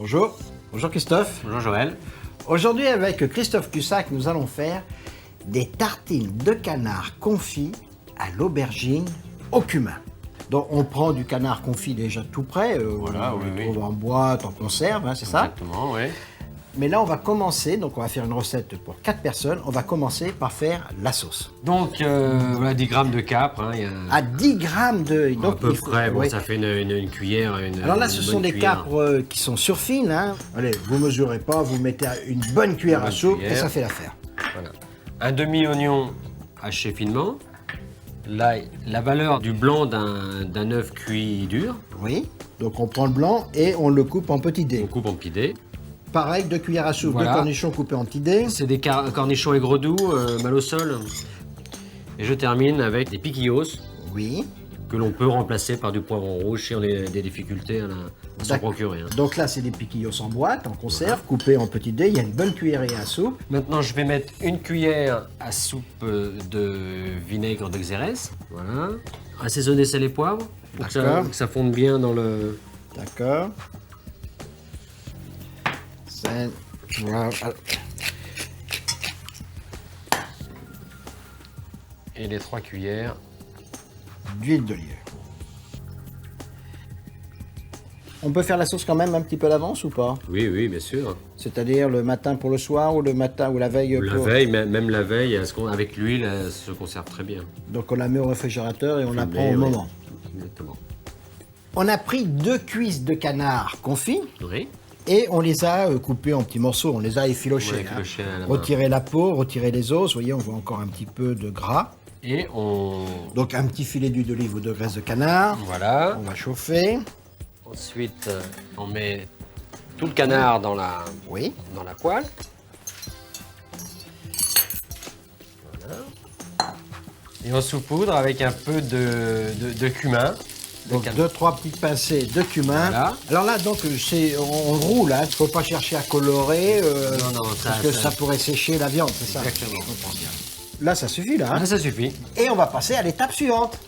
Bonjour. Bonjour Christophe. Bonjour Joël. Aujourd'hui avec Christophe Cussac, nous allons faire des tartines de canard confit à l'aubergine au cumin. Donc on prend du canard confit déjà tout prêt, Voilà, on oui, le oui. trouve en boîte, en conserve, hein, c'est ça? Exactement, oui. Mais là on va commencer, donc on va faire une recette pour 4 personnes, on va commencer par faire la sauce. Donc voilà 10 grammes de capre. Hein, il y a À 10 grammes de... à peu il faut- près, bon, oui. ça fait une cuillère. Alors là, une ce bonne sont des cuillère. capres qui sont surfines. Hein. Allez, vous mesurez pas, vous mettez une bonne cuillère à bonne soupe et cuillère. ça fait l'affaire. Voilà. Un demi-oignon haché finement. Là, la valeur du blanc d'un œuf cuit dur. Oui. Donc on prend le blanc et on le coupe en petits On dés. coupe en petits dés. Pareil, 2 cuillères à soupe, Voilà. 2 cornichons coupés en petits dés. C'est des cornichons aigre doux, mal au sol. Et je termine avec des piquillos Oui. que l'on peut remplacer par du poivron rouge si on a des difficultés à s'en D'accord. procurer. Hein. Donc là, c'est des piquillos en boîte, en conserve, coupés en petits dés. Il y a une bonne cuillerée à soupe. Maintenant, je vais mettre une cuillère à soupe de vinaigre de Xérès. Voilà. Assaisonner sel et poivre pour D'accord. que ça fonde bien dans le... D'accord. Voilà. Et les 3 cuillères. D'huile d'olive. On peut faire la sauce quand même un petit peu à l'avance ou pas? Oui, oui, bien sûr. C'est-à-dire le matin pour le soir ou le matin ou la veille La pour... veille, même la veille, avec l'huile, elle se conserve très bien. Donc on la met au réfrigérateur et on la Fumée, prend au oui. moment. Exactement. On a pris 2 cuisses de canard confit Oui. et on les a coupées en petits morceaux, on les a effilochés. Ouais, effilochés à la main. Retirer la peau, retirer les os, vous voyez, on voit encore un petit peu de gras. Et on... Donc un petit filet d'huile d'olive ou de graisse de canard. Voilà. On va chauffer. Ensuite, on met tout le canard dans la poêle. Voilà. Et on saupoudre avec un peu de cumin. Donc 2-3 petites pincées de cumin. Voilà. Alors là, donc on roule, il ne faut pas chercher à colorer, Non, parce que ça pourrait sécher la viande, c'est ça? Exactement. Je comprends bien. Là, ça suffit, là. Hein. Ah, ça suffit. Et on va passer à l'étape suivante.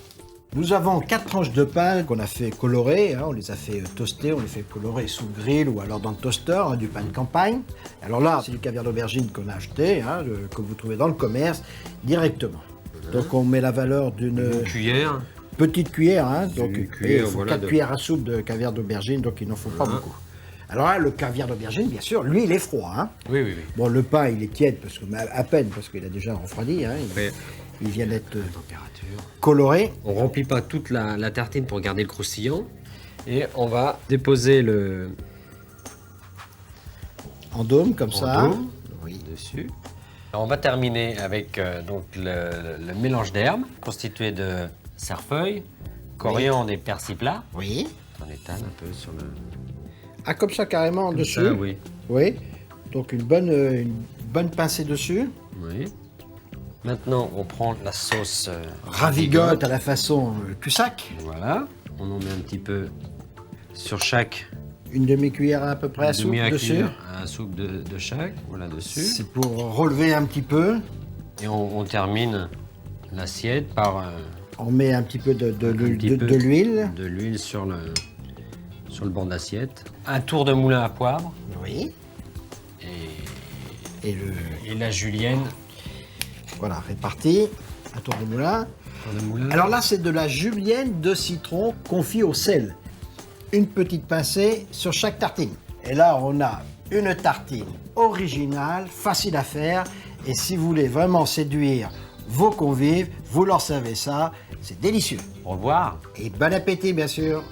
Nous avons 4 tranches de pain qu'on a fait colorer, hein, on les a fait toaster, on les fait colorer sous grill ou alors dans le toaster, hein, du pain de campagne. Alors là, c'est du caviar d'aubergine qu'on a acheté, hein, que vous trouvez dans le commerce, directement. Donc on met la valeur d'une Une cuillère. petite cuillère, hein, donc Une et cuillère, il faut voilà, 4 de- cuillères à soupe de caviar d'aubergine, donc il n'en faut pas Voilà. beaucoup. Alors là, le caviar d'aubergine, bien sûr, lui, il est froid. Hein. Oui, oui, oui. Bon, le pain, il est tiède, mais à peine, parce qu'il a déjà refroidi. Hein, Après, il vient d'être température. coloré. On remplit pas toute la tartine pour garder le croustillant. Et on va déposer le En dôme, comme ça. dôme. Oui. dessus. Alors, on va terminer avec donc le mélange d'herbes constitué de cerfeuil, coriandre et persil plat. Oui. On étale un peu sur le... Ah, comme ça, carrément, en Comme dessus. ça, oui. Oui. Donc, une bonne pincée dessus. Oui. Maintenant, on prend la sauce Ravigote à la façon Cussac. Voilà. On en met un petit peu sur chaque Une demi-cuillère à peu près à soupe dessus. demi-cuillère à soupe de chaque. Voilà, dessus. C'est pour relever un petit peu. Et on termine l'assiette par On met un petit peu de petit peu l'huile. de l'huile sur le bord d'assiette. Un tour de moulin à poivre Oui. et, Et et la julienne. voilà, réparti. Un tour de moulin. Tour de moulin. Alors là, c'est de la julienne de citron confit au sel. Une petite pincée sur chaque tartine. Et là, on a une tartine originale, facile à faire. Et si vous voulez vraiment séduire vos convives, vous leur servez ça. C'est délicieux. Au revoir. Et bon appétit, bien sûr.